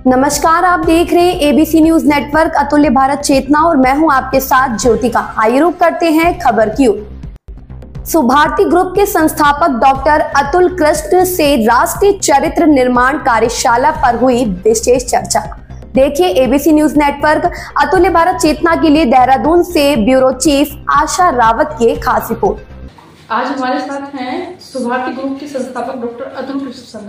नमस्कार, आप देख रहे हैं एबीसी न्यूज नेटवर्क अतुल्य भारत चेतना और मैं हूं आपके साथ ज्योतिका। आइए रुक करते हैं खबर की ओर। सुभारती ग्रुप के संस्थापक डॉक्टर अतुल कृष्ण से राष्ट्रीय चरित्र निर्माण कार्यशाला पर हुई विशेष चर्चा। देखिए एबीसी न्यूज नेटवर्क अतुल्य भारत चेतना के लिए देहरादून से ब्यूरो चीफ आशा रावत की खास रिपोर्ट। आज हमारे साथ हैं सुभारती ग्रुप के संस्थापक डॉक्टर अतुल कृष्ण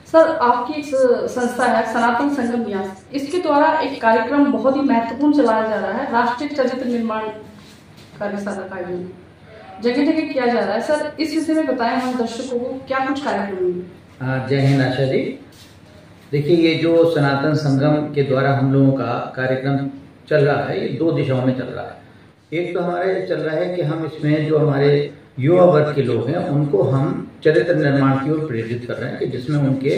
सर। आपकी एक संस्था है सनातन संगम न्यास, इसके द्वारा एक कार्यक्रम बहुत ही महत्वपूर्ण चलाया जा रहा है। राष्ट्रीय चरित्र निर्माण कार्यशाला का आयोजन जगह जगह किया जा रहा है। सर, इस विषय में बताएं हमारे दर्शकों को क्या कुछ कार्यक्रम है। जय हिंद आशा जी। देखिए, ये जो सनातन संगम के द्वारा हम लोगों का कार्यक्रम चल रहा है, ये दो दिशाओं में चल रहा है। एक तो हमारे चल रहा है कि हम इसमें जो हमारे युवा वर्ग के लोग हैं उनको हम चरित्र निर्माण की ओर प्रेरित कर रहे हैं कि जिसमें उनके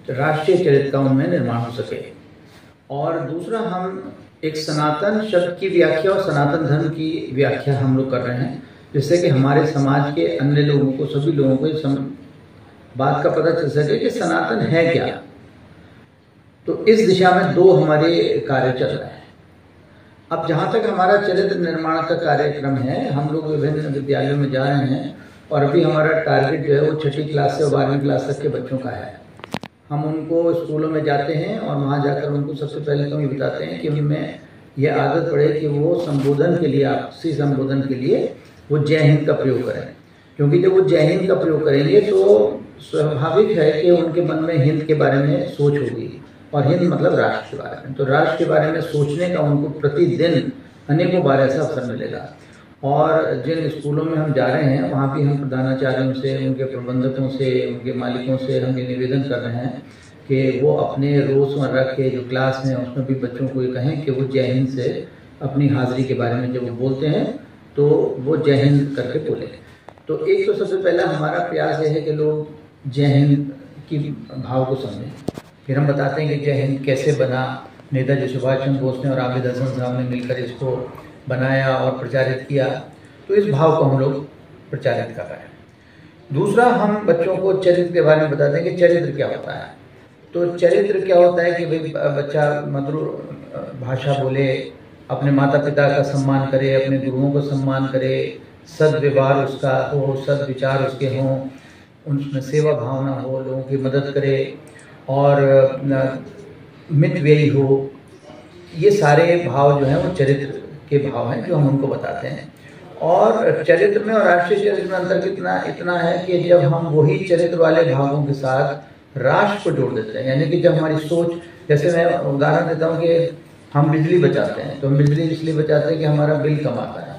राष्ट्रीय चरित्र का उनमें निर्माण हो सके। और दूसरा, हम एक सनातन शब्द की व्याख्या और सनातन धर्म की व्याख्या हम लोग कर रहे हैं, जिससे कि हमारे समाज के अन्य लोगों को, सभी लोगों को इस बात का पता चल सके कि सनातन है क्या। तो इस दिशा में दो हमारे कार्य चल रहे हैं। अब जहाँ तक हमारा चरित्र निर्माण का कार्यक्रम है, हम लोग विभिन्न विद्यालयों में जा रहे हैं और अभी हमारा टारगेट जो है वो 6ठी क्लास से 12वीं क्लास तक के बच्चों का है। हम उनको स्कूलों में जाते हैं और वहाँ जाकर उनको सबसे पहले तो ये बताते हैं कि उनमें यह आदत पड़े कि वो संबोधन के लिए, आपसी संबोधन के लिए वो जय हिंद का प्रयोग करें। क्योंकि जब वो जय हिंद का प्रयोग करेंगे तो स्वाभाविक है कि उनके मन में हिंद के बारे में सोच होगी, और हिंद मतलब राष्ट्र के बारे में। तो राष्ट्र के बारे में सोचने का उनको प्रतिदिन अनेकों बार ऐसा अवसर मिलेगा। और जिन स्कूलों में हम जा रहे हैं वहाँ भी हम प्रधानाचार्यों से, उनके प्रबंधकों से, उनके मालिकों से हम ये निवेदन कर रहे हैं कि वो अपने रोज़मर्रा के जो क्लास में उसमें भी बच्चों को ये कहें कि वो जय हिंद से अपनी हाजिरी के बारे में जब वो बोलते हैं तो वो जय हिंद करके बोले। तो एक तो सबसे पहला हमारा प्रयास ये है कि लोग जय हिंद की भाव को समझें। फिर हम बताते हैं कि जय हिंद कैसे बना। नेताजी सुभाष चंद्र बोस ने और आबिद हसन साहब ने मिलकर इसको बनाया और प्रचारित किया। तो इस भाव को हम लोग प्रचारित कर रहे हैं। दूसरा, हम बच्चों को चरित्र के बारे में बताते हैं कि चरित्र क्या होता है। तो चरित्र क्या होता है कि भाई बच्चा मधुर भाषा बोले, अपने माता पिता का सम्मान करे, अपने गुरुओं को सम्मान करे, सद्व्यवहार उसका हो, सद्विचार उसके हों, उनमें सेवा भावना हो, लोगों की मदद करे और मितव्ययी हो। ये सारे भाव जो हैं वो चरित्र के भाव हैं जो हम उनको बताते हैं। और चरित्र में और राष्ट्रीय चरित्र में अंतर इतना है कि जब हम वही चरित्र वाले भावों के साथ राष्ट्र को जोड़ देते हैं, यानी कि जब हमारी सोच, जैसे मैं उदाहरण देता हूँ कि हम बिजली बचाते हैं, तो हम बिजली इसलिए बचाते हैं कि हमारा बिल कम आता है।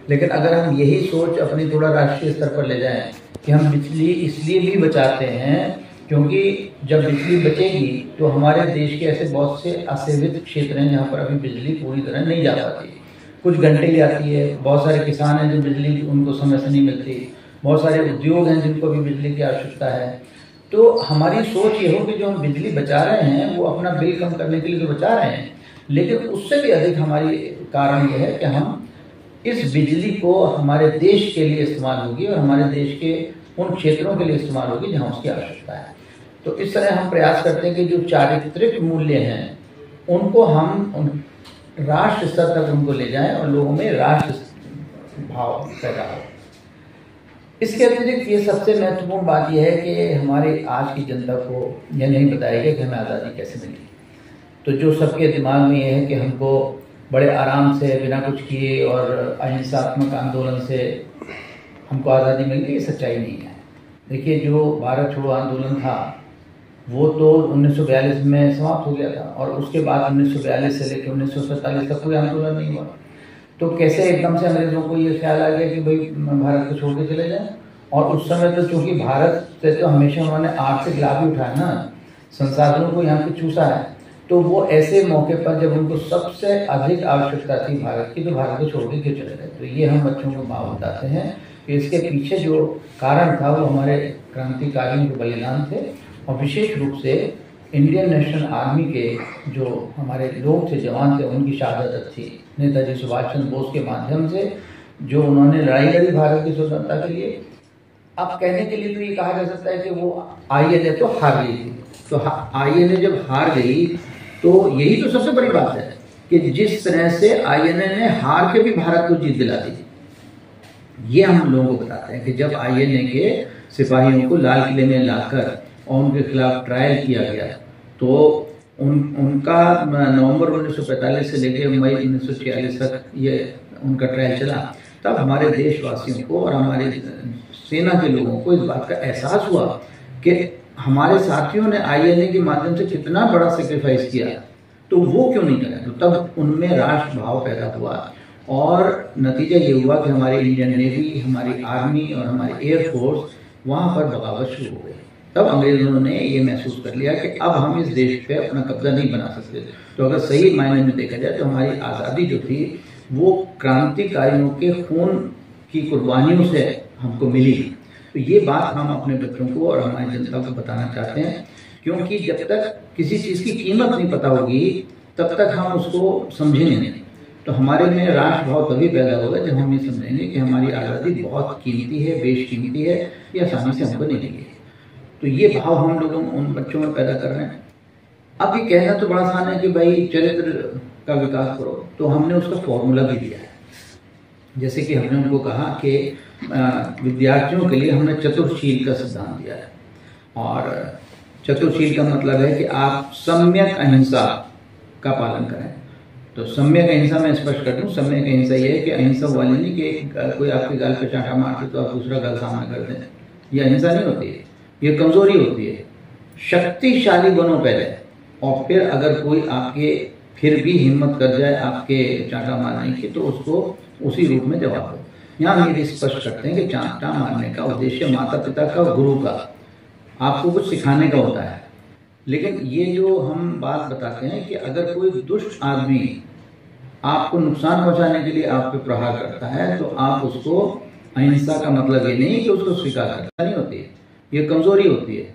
लेकिन अगर हम यही सोच अपनी थोड़ा राष्ट्रीय स्तर पर ले जाएं कि हम बिजली इसलिए भी बचाते हैं क्योंकि जब बिजली बचेगी तो हमारे देश के ऐसे बहुत से असेवित क्षेत्र हैं जहाँ पर अभी बिजली पूरी तरह नहीं जा पाती, कुछ घंटे ही आती है। बहुत सारे किसान हैं जो बिजली उनको समय से नहीं मिलती, बहुत सारे उद्योग हैं जिनको भी बिजली की आवश्यकता है। तो हमारी सोच ये हो कि जो हम बिजली बचा रहे हैं वो अपना बिल कम करने के लिए तो बचा रहे हैं, लेकिन उससे भी अधिक हमारी कारण ये है कि हम इस बिजली को हमारे देश के लिए इस्तेमाल होगी और हमारे देश के उन क्षेत्रों के लिए इस्तेमाल होगी जहाँ उसकी आवश्यकता है। तो इस तरह हम प्रयास करते हैं कि जो चारित्रिक मूल्य हैं उनको हम राष्ट्र स्तर तक उनको ले जाएं और लोगों में राष्ट्र भाव पैदा हो। इसके अतिरिक्त ये सबसे महत्वपूर्ण बात यह है कि हमारे आज की जनता को यह नहीं बताया गया कि हमें आज़ादी कैसे मिली। तो जो सबके दिमाग में ये है कि हमको बड़े आराम से बिना कुछ किए और अहिंसात्मक आंदोलन से हमको आज़ादी मिल गई, ये सच्चाई नहीं है। देखिए, जो भारत छोड़ो आंदोलन था वो तो 1942 में समाप्त हो गया था और उसके बाद 1942 से लेकर 1947 तक कोई आंदोलन नहीं हुआ। तो कैसे एकदम से अंग्रेज़ों को ये ख्याल आ गया कि भाई भारत को छोड़ के चले जाएं। और उस समय तो चूँकि भारत से तो हमेशा उन्होंने आर्थिक लाभ ही उठाया ना, संसाधनों को यहाँ पे चूसा है। तो वो ऐसे मौके पर जब उनको सबसे अधिक आवश्यकता थी भारत की, तो भारत को छोड़ के क्यों चले गए। तो ये हम बच्चों को भाव बताते हैं कि इसके पीछे जो कारण था वो हमारे क्रांतिकारियों के बलिदान थे और विशेष रूप से इंडियन नेशनल आर्मी के जो हमारे लोग थे, जवान थे, उनकी शहादत थी। नेताजी सुभाष चंद्र बोस के माध्यम से जो उन्होंने लड़ाई लड़ी भारत की स्वतंत्रता के लिए। अब कहने के लिए तो ये कहा जा सकता है कि वो आई है तो हार गई थी, तो INA जब हार गई तो यही तो सबसे बड़ी बात है कि जिस तरह से INA ने हार के भी भारत को जीत दिला दी। ये हम लोगों को बताते हैं कि जब INA के सिपाहियों को लाल किले में लाकर और उनके खिलाफ ट्रायल किया गया तो उनका नवंबर 1945 से लेकर मई 1946 तक ये उनका ट्रायल चला। तब हमारे देशवासियों को और हमारे सेना के लोगों को इस बात का एहसास हुआ कि हमारे साथियों ने INA के माध्यम से कितना बड़ा सेक्रीफाइस किया, तो वो क्यों नहीं करें। तो तब उनमें राष्ट्र भाव पैदा हुआ और नतीजा ये हुआ कि हमारी इंडियन नेवी, हमारी आर्मी और हमारी एयरफोर्स वहाँ पर बगावत शुरू हो गई। तब अंग्रेजों ने ये महसूस कर लिया कि अब हम इस देश पे अपना कब्जा नहीं बना सकते। तो अगर सही मायने में देखा जाए तो हमारी आज़ादी जो थी वो क्रांतिकारियों के खून की कुर्बानियों से हमको मिली। तो ये बात हम अपने बच्चों को और हमारी जनता को बताना चाहते हैं, क्योंकि जब तक किसी चीज़ की कीमत नहीं पता होगी तब तक हम उसको समझेंगे नहीं। तो हमारे में राष्ट्र भाव तभी पैदा होगा जब हम ये समझेंगे कि हमारी आज़ादी बहुत कीमती है, बेशकीमती है, ये आसानी से हमको नहीं मिली। तो ये भाव हम लोगों उन बच्चों में पैदा कर रहे हैं। अब ये कहना तो बड़ा आसान है कि भाई चरित्र का विकास करो, तो हमने उसका फॉर्मूला भी दिया है। जैसे कि हमने उनको कहा कि विद्यार्थियों के लिए हमने चतुर्शील का सिद्धांत दिया है। और चतुर्शील का मतलब है कि आप सम्यक अहिंसा का पालन करें। तो सम्यक अहिंसा मैं स्पष्ट कर दूं, सम्यक अहिंसा ये है कि अहिंसा वाली नहीं कि कोई आपके गाल पे चांटा मार दे तो आप दूसरा गाल सामने कर दें। ये अहिंसा नहीं होती है, ये कमजोरी होती है। शक्तिशाली बनो पहले, और फिर अगर कोई आपके फिर भी हिम्मत कर जाए आपके चांटा मारने की तो उसको उसी रूप में जवाब दो। यहाँ हम ये स्पष्ट करते हैं कि चांटा मारने का उद्देश्य माता पिता का, गुरु का, आपको कुछ सिखाने का होता है। लेकिन ये जो हम बात बताते हैं कि अगर कोई दुष्ट आदमी आपको नुकसान पहुंचाने के लिए आप पे प्रहार करता है तो आप उसको, अहिंसा का मतलब ये नहीं कि उसको स्वीकार करना नहीं होती है, ये कमजोरी होती है।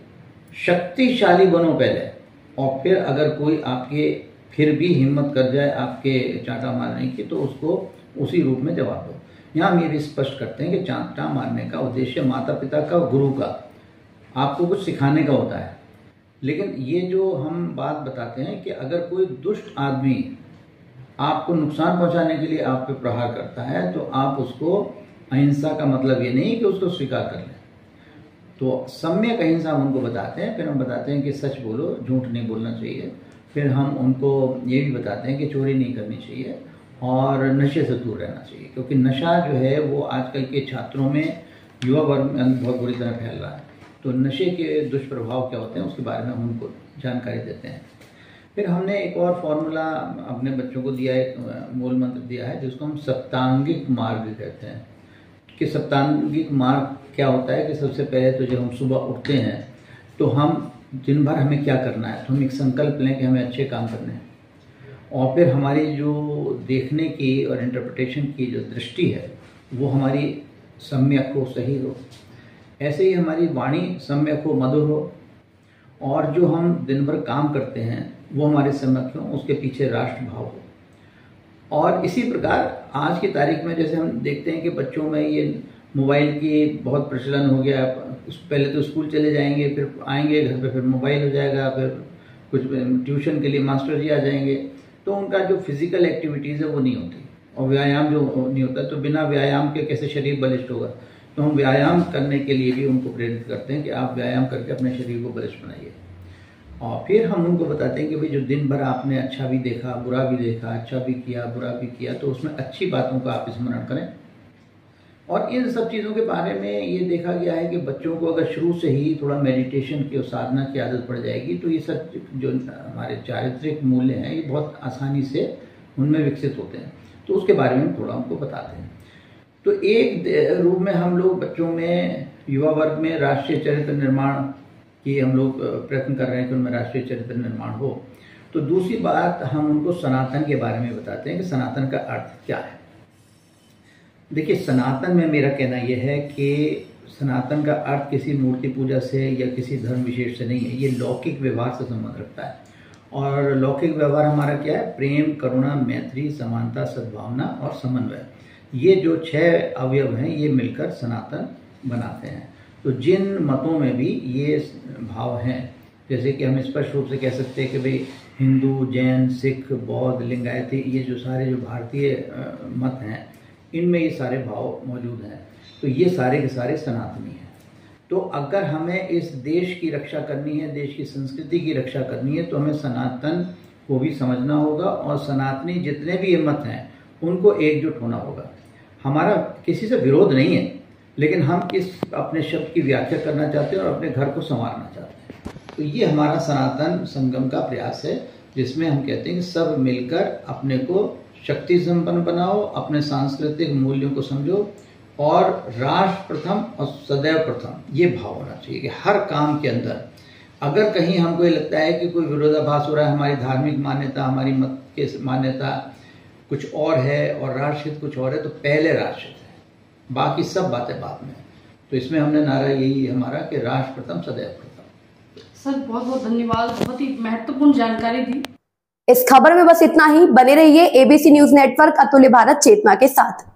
शक्तिशाली बनो पहले, और फिर अगर कोई आपके फिर भी हिम्मत कर जाए आपके चांटा मारने की तो उसको उसी रूप में जवाब दो। यहाँ हम ये स्पष्ट करते हैं कि चांटा मारने का उद्देश्य माता पिता का, गुरु का, आपको कुछ सिखाने का होता है। लेकिन ये जो हम बात बताते हैं कि अगर कोई दुष्ट आदमी आपको नुकसान पहुंचाने के लिए आप पे प्रहार करता है तो आप उसको, अहिंसा का मतलब ये नहीं कि उसको स्वीकार कर लें। तो सम्यक अहिंसा हम उनको बताते हैं। फिर हम बताते हैं कि सच बोलो, झूठ नहीं बोलना चाहिए। फिर हम उनको ये भी बताते हैं कि चोरी नहीं करनी चाहिए और नशे से दूर रहना चाहिए, क्योंकि नशा जो है वो आजकल के छात्रों में, युवा वर्ग में बहुत बुरी तरह फैल रहा है। तो नशे के दुष्प्रभाव क्या होते हैं उसके बारे में हम उनको जानकारी देते हैं। फिर हमने एक और फॉर्मूला अपने बच्चों को दिया है, एक मूल मंत्र दिया है जिसको हम सप्तांगिक मार्ग कहते हैं। कि सप्तांगिक मार्ग क्या होता है कि सबसे पहले तो जब हम सुबह उठते हैं तो हम दिन भर हमें क्या करना है, तो हम एक संकल्प लें कि हमें अच्छे काम करने हैं। और फिर हमारी जो देखने की और इंटरप्रिटेशन की जो दृष्टि है वो हमारी सम्यक हो, सही हो। ऐसे ही हमारी वाणी सम्यक हो, मधुर हो। और जो हम दिन भर काम करते हैं वो हमारे सम्यक हो, उसके पीछे राष्ट्र भाव हो। और इसी प्रकार आज की तारीख में जैसे हम देखते हैं कि बच्चों में ये मोबाइल की बहुत प्रचलन हो गया। पहले तो स्कूल चले जाएंगे, फिर आएंगे घर पे, फिर मोबाइल हो जाएगा, फिर कुछ ट्यूशन के लिए मास्टर जी आ जाएंगे। तो उनका जो फिजिकल एक्टिविटीज़ है वो नहीं होती, और व्यायाम जो नहीं होता, तो बिना व्यायाम के कैसे शरीर बलिष्ठ होगा। तो हम व्यायाम करने के लिए भी उनको प्रेरित करते हैं कि आप व्यायाम करके अपने शरीर को बलिष्ठ बनाइए। और फिर हम उनको बताते हैं कि भाई जो दिन भर आपने अच्छा भी देखा, बुरा भी देखा, अच्छा भी किया, बुरा भी किया, तो उसमें अच्छी बातों का आप स्मरण करें। और इन सब चीज़ों के बारे में ये देखा गया है कि बच्चों को अगर शुरू से ही थोड़ा मेडिटेशन की और साधना की आदत पड़ जाएगी तो ये सब जो हमारे चारित्रिक मूल्य हैं ये बहुत आसानी से उनमें विकसित होते हैं। तो उसके बारे में थोड़ा उनको बताते हैं। तो एक रूप में हम लोग बच्चों में, युवा वर्ग में राष्ट्रीय चरित्र निर्माण की हम लोग प्रयत्न कर रहे हैं कि उनमें राष्ट्रीय चरित्र निर्माण हो। तो दूसरी बात हम उनको सनातन के बारे में बताते हैं कि सनातन का अर्थ क्या है। देखिए, सनातन में मेरा कहना यह है कि सनातन का अर्थ किसी मूर्ति पूजा से या किसी धर्म विशेष से नहीं है, ये लौकिक व्यवहार से संबंध रखता है। और लौकिक व्यवहार हमारा क्या है? प्रेम, करुणा, मैत्री, समानता, सद्भावना और समन्वय। ये जो 6 अवयव हैं ये मिलकर सनातन बनाते हैं। तो जिन मतों में भी ये भाव हैं जैसे कि हम स्पष्ट रूप से कह सकते हैं कि भाई हिंदू, जैन, सिख, बौद्ध, लिंगायती, ये जो सारे जो भारतीय मत हैं, इनमें ये सारे भाव मौजूद हैं। तो ये सारे के सारे सनातनी हैं। तो अगर हमें इस देश की रक्षा करनी है, देश की संस्कृति की रक्षा करनी है, तो हमें सनातन को भी समझना होगा और सनातनी जितने भी ये मत हैं उनको एकजुट होना होगा। हमारा किसी से विरोध नहीं है, लेकिन हम इस अपने शब्द की व्याख्या करना चाहते हैं और अपने घर को संवारना चाहते हैं। तो ये हमारा सनातन संगम का प्रयास है, जिसमें हम कहते हैं कि सब मिलकर अपने को शक्ति संपन्न बनाओ, अपने सांस्कृतिक मूल्यों को समझो और राष्ट्र प्रथम और सदैव प्रथम ये भाव होना चाहिए कि हर काम के अंदर अगर कहीं हमको ये लगता है कि कोई विरोधाभास हो रहा है, हमारी धार्मिक मान्यता, हमारी मत के मान्यता कुछ और है और राष्ट्रहित कुछ और है, तो पहले राष्ट्रहित है, बाकी सब बातें बाद में। तो इसमें हमने नारा यही हमारा कि राष्ट्र प्रथम सदैव प्रथम। सर बहुत बहुत धन्यवाद, बहुत ही महत्वपूर्ण जानकारी दी। इस खबर में बस इतना ही। बने रहिए ABC न्यूज नेटवर्क अतुल्य भारत चेतना के साथ।